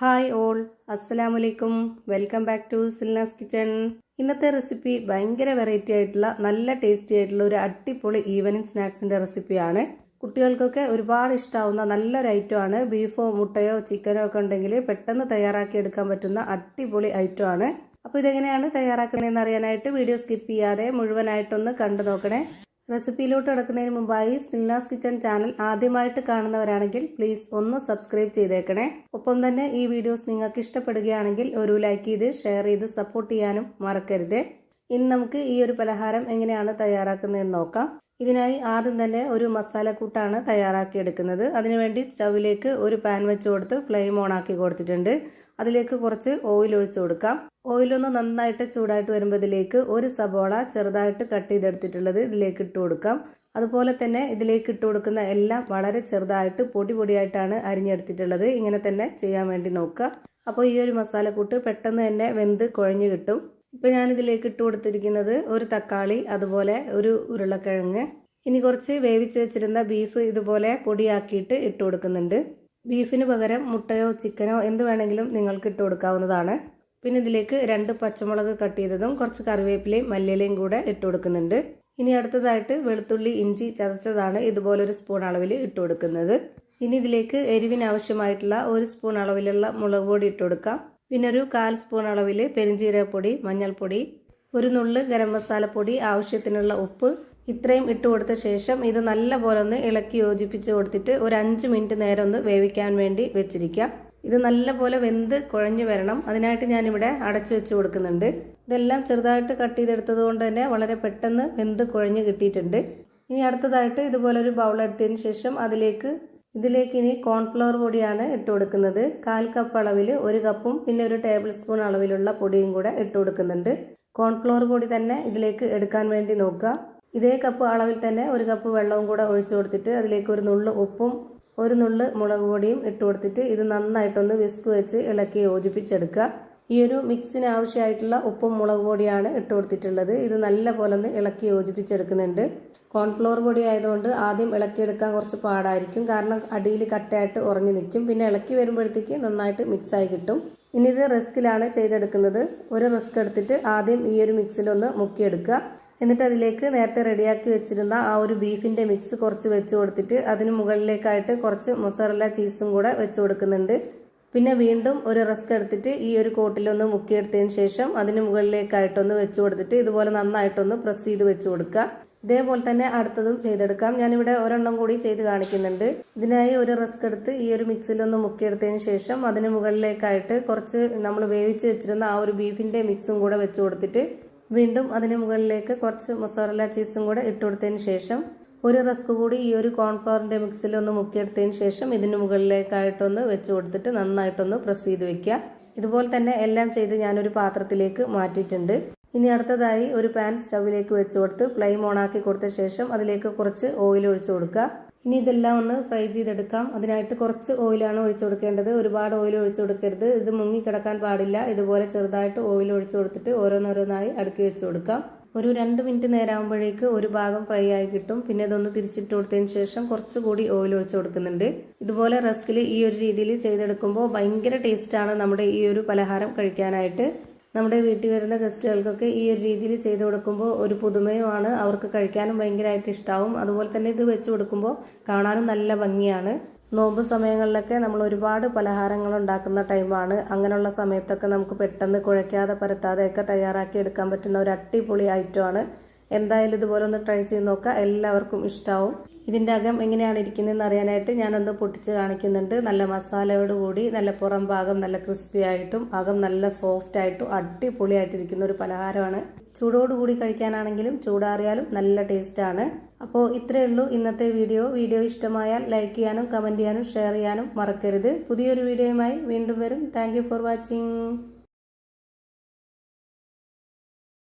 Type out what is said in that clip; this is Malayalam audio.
ഹായ് ഓൾ, അസ്സലാമലൈക്കും. Welcome back to Silna's kitchen. ഇന്നത്തെ റെസിപ്പി ഭയങ്കര വെറൈറ്റി ആയിട്ടുള്ള നല്ല ടേസ്റ്റി ആയിട്ടുള്ള ഒരു അടിപൊളി ഈവനിങ് സ്നാക്സിന്റെ റെസിപ്പിയാണ്. കുട്ടികൾക്കൊക്കെ ഒരുപാട് ഇഷ്ടാവുന്ന നല്ലൊരു ഐറ്റമാണ്. ബീഫോ മുട്ടയോ ചിക്കനോ ഒക്കെ ഉണ്ടെങ്കിൽ പെട്ടെന്ന് തയ്യാറാക്കി എടുക്കാൻ പറ്റുന്ന അടിപൊളി ഐറ്റമാണ്. അപ്പോൾ ഇതെങ്ങനെയാണ് തയ്യാറാക്കുന്നതെന്ന് അറിയാനായിട്ട് വീഡിയോ സ്കിപ്പ് ചെയ്യാതെ മുഴുവനായിട്ടൊന്ന് കണ്ടു നോക്കണേ. റെസിപ്പിയിലോട്ട് കിടക്കുന്നതിന് മുമ്പായി സിൽനാസ് കിച്ചൺ ചാനൽ ആദ്യമായിട്ട് കാണുന്നവരാണെങ്കിൽ പ്ലീസ് ഒന്ന് സബ്സ്ക്രൈബ് ചെയ്തേക്കണേ. ഒപ്പം തന്നെ ഈ വീഡിയോസ് നിങ്ങൾക്ക് ഇഷ്ടപ്പെടുകയാണെങ്കിൽ ഒരു ലൈക്ക് ചെയ്ത് ഷെയർ ചെയ്ത് സപ്പോർട്ട് ചെയ്യാനും മറക്കരുത്. ഇനി നമുക്ക് ഈ ഒരു പലഹാരം എങ്ങനെയാണ് തയ്യാറാക്കുന്നതെന്ന് നോക്കാം. ഇതിനായി ആദ്യം തന്നെ ഒരു മസാലക്കൂട്ടാണ് തയ്യാറാക്കി എടുക്കുന്നത്. അതിനുവേണ്ടി സ്റ്റൗവിലേക്ക് ഒരു പാൻ വെച്ച് കൊടുത്ത് ഫ്ലെയിം ഓൺ ആക്കി കൊടുത്തിട്ടുണ്ട്. അതിലേക്ക് കുറച്ച് ഓയിൽ ഒഴിച്ചു കൊടുക്കാം. ഓയിലൊന്ന് നന്നായിട്ട് ചൂടായിട്ട് വരുമ്പോൾ ഇതിലേക്ക് ഒരു സബോള ചെറുതായിട്ട് കട്ട് ചെയ്തെടുത്തിട്ടുള്ളത് ഇതിലേക്ക് ഇട്ട് കൊടുക്കാം. അതുപോലെ തന്നെ ഇതിലേക്ക് ഇട്ട് കൊടുക്കുന്ന എല്ലാം വളരെ ചെറുതായിട്ട് പൊടിയായിട്ടാണ് അരിഞ്ഞെടുത്തിട്ടുള്ളത്. ഇങ്ങനെ തന്നെ ചെയ്യാൻ വേണ്ടി നോക്കുക. അപ്പോൾ ഈ ഒരു മസാലക്കൂട്ട് പെട്ടെന്ന് തന്നെ വെന്ത് കുഴഞ്ഞു കിട്ടും. ഇപ്പോൾ ഞാനിതിലേക്ക് ഇട്ട് കൊടുത്തിരിക്കുന്നത് ഒരു തക്കാളി, അതുപോലെ ഒരു ഉരുളക്കിഴങ്ങ്, ഇനി കുറച്ച് വേവിച്ച് വെച്ചിരുന്ന ബീഫ് ഇതുപോലെ പൊടിയാക്കിയിട്ട് ഇട്ട് കൊടുക്കുന്നുണ്ട്. ബീഫിന് പകരം മുട്ടയോ ചിക്കനോ എന്ത് വേണമെങ്കിലും നിങ്ങൾക്ക് ഇട്ട് കൊടുക്കാവുന്നതാണ്. പിന്നെ ഇതിലേക്ക് 2 പച്ചമുളക് കട്ട് ചെയ്തതും കുറച്ച് കറിവേപ്പിലയും മല്ലിയിലയും കൂടെ ഇട്ട് കൊടുക്കുന്നുണ്ട്. ഇനി അടുത്തതായിട്ട് വെളുത്തുള്ളി ഇഞ്ചി ചതച്ചതാണ് ഇതുപോലൊരു സ്പൂൺ അളവിൽ ഇട്ട് കൊടുക്കുന്നത്. ഇനി ഇതിലേക്ക് എരിവിന് ആവശ്യമായിട്ടുള്ള 1 സ്പൂൺ അളവിലുള്ള മുളക് പൊടി ഇട്ട് കൊടുക്കാം. പിന്നെ ഒരു 1/4 സ്പൂൺ അളവിൽ പെരിഞ്ജീരകപ്പൊടി, മഞ്ഞൾപ്പൊടി, ഒരു നുള്ള് ഗരം മസാലപ്പൊടി, ആവശ്യത്തിനുള്ള ഉപ്പ്, ഇത്രയും ഇട്ട് കൊടുത്ത ശേഷം ഇത് നല്ലപോലെ ഒന്ന് ഇളക്കി യോജിപ്പിച്ച് കൊടുത്തിട്ട് ഒരു 5 മിനിറ്റ് നേരം ഒന്ന് വേവിക്കാൻ വേണ്ടി വെച്ചിരിക്കാം. ഇത് നല്ലപോലെ വെന്ത് കുഴഞ്ഞു വരണം. അതിനായിട്ട് ഞാനിവിടെ അടച്ചു വെച്ച് കൊടുക്കുന്നുണ്ട്. ഇതെല്ലാം ചെറുതായിട്ട് കട്ട് ചെയ്തെടുത്തത് കൊണ്ട് തന്നെ വളരെ പെട്ടെന്ന് വെന്ത് കുഴഞ്ഞു കിട്ടിയിട്ടുണ്ട്. ഇനി അടുത്തതായിട്ട് ഇതുപോലൊരു ബൗൾ എടുത്തതിന് ശേഷം ഇതിലേക്ക് ഇനി കോൺഫ്ലവർ പൊടിയാണ് ഇട്ട് കൊടുക്കുന്നത്. 1/4 കപ്പ് അളവിൽ 1 കപ്പും പിന്നെ ഒരു ടേബിൾ സ്പൂൺ അളവിലുള്ള പൊടിയും കൂടെ ഇട്ട് കൊടുക്കുന്നുണ്ട്. കോൺഫ്ലവർ പൊടി തന്നെ ഇതിലേക്ക് എടുക്കാൻ വേണ്ടി നോക്കുക. ഇതേ കപ്പ് അളവിൽ തന്നെ 1 കപ്പ് വെള്ളവും കൂടെ ഒഴിച്ചു കൊടുത്തിട്ട് അതിലേക്ക് ഒരു നുള്ള് ഉപ്പും 1 നുള്ള് മുളക് പൊടിയും ഇട്ട് കൊടുത്തിട്ട് ഇത് നന്നായിട്ടൊന്ന് വിസ്ക് വെച്ച് ഇളക്കി യോജിപ്പിച്ചെടുക്കുക. ഈ ഒരു മിക്സിന് ആവശ്യമായിട്ടുള്ള ഉപ്പും മുളക് പൊടിയാണ് ഇട്ട് കൊടുത്തിട്ടുള്ളത്. ഇത് നല്ല പോലെ ഒന്ന് ഇളക്കി യോജിപ്പിച്ചെടുക്കുന്നുണ്ട്. കോൺഫ്ലവർ പൊടി ആയതുകൊണ്ട് ആദ്യം ഇളക്കിയെടുക്കാൻ കുറച്ച് പാടായിരിക്കും, കാരണം അടിയിൽ കട്ടയായിട്ട് ഉറഞ്ഞു നിൽക്കും. പിന്നെ ഇളക്കി വരുമ്പോഴത്തേക്ക് നന്നായിട്ട് മിക്സായി കിട്ടും. ഇനി ഇത് റിസ്കിലാണ് ചെയ്തെടുക്കുന്നത്. ഒരു റിസ്ക് എടുത്തിട്ട് ആദ്യം ഈ ഒരു മിക്സിലൊന്ന് മുക്കിയെടുക്കുക. എന്നിട്ട് അതിലേക്ക് നേരത്തെ റെഡിയാക്കി വെച്ചിരുന്ന ആ ഒരു ബീഫിൻ്റെ മിക്സ് കുറച്ച് വെച്ച് കൊടുത്തിട്ട് അതിന് മുകളിലേക്കായിട്ട് കുറച്ച് മൊസറല്ല ചീസും കൂടെ വെച്ച് കൊടുക്കുന്നുണ്ട്. പിന്നെ വീണ്ടും ഒരു റിസ്ക് എടുത്തിട്ട് ഈ ഒരു കോട്ടിലൊന്ന് മുക്കിയെടുത്തതിന് ശേഷം അതിന് മുകളിലേക്കായിട്ടൊന്ന് വെച്ച് കൊടുത്തിട്ട് ഇതുപോലെ നന്നായിട്ടൊന്ന് പ്രസ് ചെയ്ത് വെച്ച് കൊടുക്കുക. ഇതേപോലെ തന്നെ അടുത്തതും ചെയ്തെടുക്കാം. ഞാനിവിടെ ഒരെണ്ണം കൂടി ചെയ്ത് കാണിക്കുന്നുണ്ട്. ഇതിനായി ഒരു റിസ്ക് എടുത്ത് ഈ ഒരു മിക്സിലൊന്ന് മുക്കിയെടുത്തതിന് ശേഷം അതിന് മുകളിലേക്കായിട്ട് കുറച്ച് നമ്മൾ വേവിച്ച് വെച്ചിരുന്ന ആ ഒരു ബീഫിൻ്റെ മിക്സും കൂടെ വെച്ച് കൊടുത്തിട്ട് വീണ്ടും അതിന് മുകളിലേക്ക് കുറച്ച് മൊസറല്ല ചീസും കൂടെ ഇട്ട് കൊടുത്തതിന് ശേഷം ഒരു റസ്ക് കൂടി ഈ ഒരു കോൺഫ്ലവറിൻ്റെ മിക്സിലൊന്ന് മുക്കിയെടുത്തതിന് ശേഷം ഇതിന് മുകളിലേക്കായിട്ടൊന്ന് വെച്ച് കൊടുത്തിട്ട് നന്നായിട്ടൊന്ന് പ്രസ് ചെയ്ത് വെക്കുക. ഇതുപോലെ തന്നെ എല്ലാം ചെയ്ത് ഞാനൊരു പാത്രത്തിലേക്ക് മാറ്റിയിട്ടുണ്ട്. ഇനി അടുത്തതായി ഒരു പാൻ സ്റ്റൗവിലേക്ക് വെച്ച് കൊടുത്ത് ഫ്ലെയിം ഓൺ ആക്കി കൊടുത്ത ശേഷം അതിലേക്ക് കുറച്ച് ഓയിൽ ഒഴിച്ചു കൊടുക്കുക. ഇനി ഇതെല്ലാം ഒന്ന് ഫ്രൈ ചെയ്തെടുക്കാം. അതിനായിട്ട് കുറച്ച് ഓയിലാണ് ഒഴിച്ചു കൊടുക്കേണ്ടത്. ഒരുപാട് ഓയിൽ ഒഴിച്ചു കൊടുക്കരുത്. ഇത് മുങ്ങിക്കിടക്കാൻ പാടില്ല. ഇതുപോലെ ചെറുതായിട്ട് ഓയിൽ ഒഴിച്ചു കൊടുത്തിട്ട് ഓരോന്നോരോന്നായി അടുക്കി വെച്ച് കൊടുക്കാം. ഒരു 2 മിനിറ്റ് നേരമാകുമ്പോഴേക്ക് ഒരു ഭാഗം ഫ്രൈ ആയി കിട്ടും. പിന്നെ ഇതൊന്ന് തിരിച്ചിട്ട് കൊടുത്തതിന് ശേഷം കുറച്ചുകൂടി ഓയിൽ ഒഴിച്ചു കൊടുക്കുന്നുണ്ട്. ഇതുപോലെ റസ്കിൽ ഈ ഒരു രീതിയിൽ ചെയ്തെടുക്കുമ്പോൾ ഭയങ്കര ടേസ്റ്റാണ് നമ്മുടെ ഈ ഒരു പലഹാരം കഴിക്കാനായിട്ട്. നമ്മുടെ വീട്ടിൽ വരുന്ന ഗസ്റ്റുകൾക്കൊക്കെ ഈ ഒരു രീതിയിൽ ചെയ്ത് കൊടുക്കുമ്പോൾ ഒരു പുതുമയുമാണ്. അവർക്ക് കഴിക്കാനും ഭയങ്കരമായിട്ട് ഇഷ്ടമാവും. അതുപോലെ തന്നെ ഇത് വെച്ച് കൊടുക്കുമ്പോൾ കാണാനും നല്ല ഭംഗിയാണ്. നോമ്പ് സമയങ്ങളിലൊക്കെ നമ്മൾ ഒരുപാട് പലഹാരങ്ങൾ ഉണ്ടാക്കുന്ന ടൈമാണ്. അങ്ങനെയുള്ള സമയത്തൊക്കെ നമുക്ക് പെട്ടെന്ന് കുഴയ്ക്കാതെ പരത്താതെയൊക്കെ തയ്യാറാക്കി എടുക്കാൻ പറ്റുന്ന ഒരു അടിപൊളി ഐറ്റമാണ്. എന്തായാലും ഇതുപോലെ ഒന്ന് ട്രൈ ചെയ്ത് നോക്കുക. എല്ലാവർക്കും ഇഷ്ടമാവും. ഇതിൻ്റെ അകം എങ്ങനെയാണ് ഇരിക്കുന്നതെന്ന് അറിയാനായിട്ട് ഞാനൊന്ന് പൊട്ടിച്ച് കാണിക്കുന്നുണ്ട്. നല്ല മസാലയോട് കൂടി നല്ല പുറം ഭാഗം നല്ല ക്രിസ്പി ആയിട്ടും അകം നല്ല സോഫ്റ്റ് ആയിട്ടും അടിപൊളിയായിട്ടിരിക്കുന്ന ഒരു പലഹാരമാണ്. ചൂടോടുകൂടി കഴിക്കാനാണെങ്കിലും ചൂടാറിയാലും നല്ല ടേസ്റ്റാണ്. അപ്പോൾ ഇത്രയേ ഉള്ളൂ ഇന്നത്തെ വീഡിയോ ഇഷ്ടമായാൽ ലൈക്ക് ചെയ്യാനും കമൻറ്റ് ചെയ്യാനും ഷെയർ ചെയ്യാനും മറക്കരുത്. പുതിയൊരു വീഡിയോയുമായി വീണ്ടും വരും. Thank you for watching.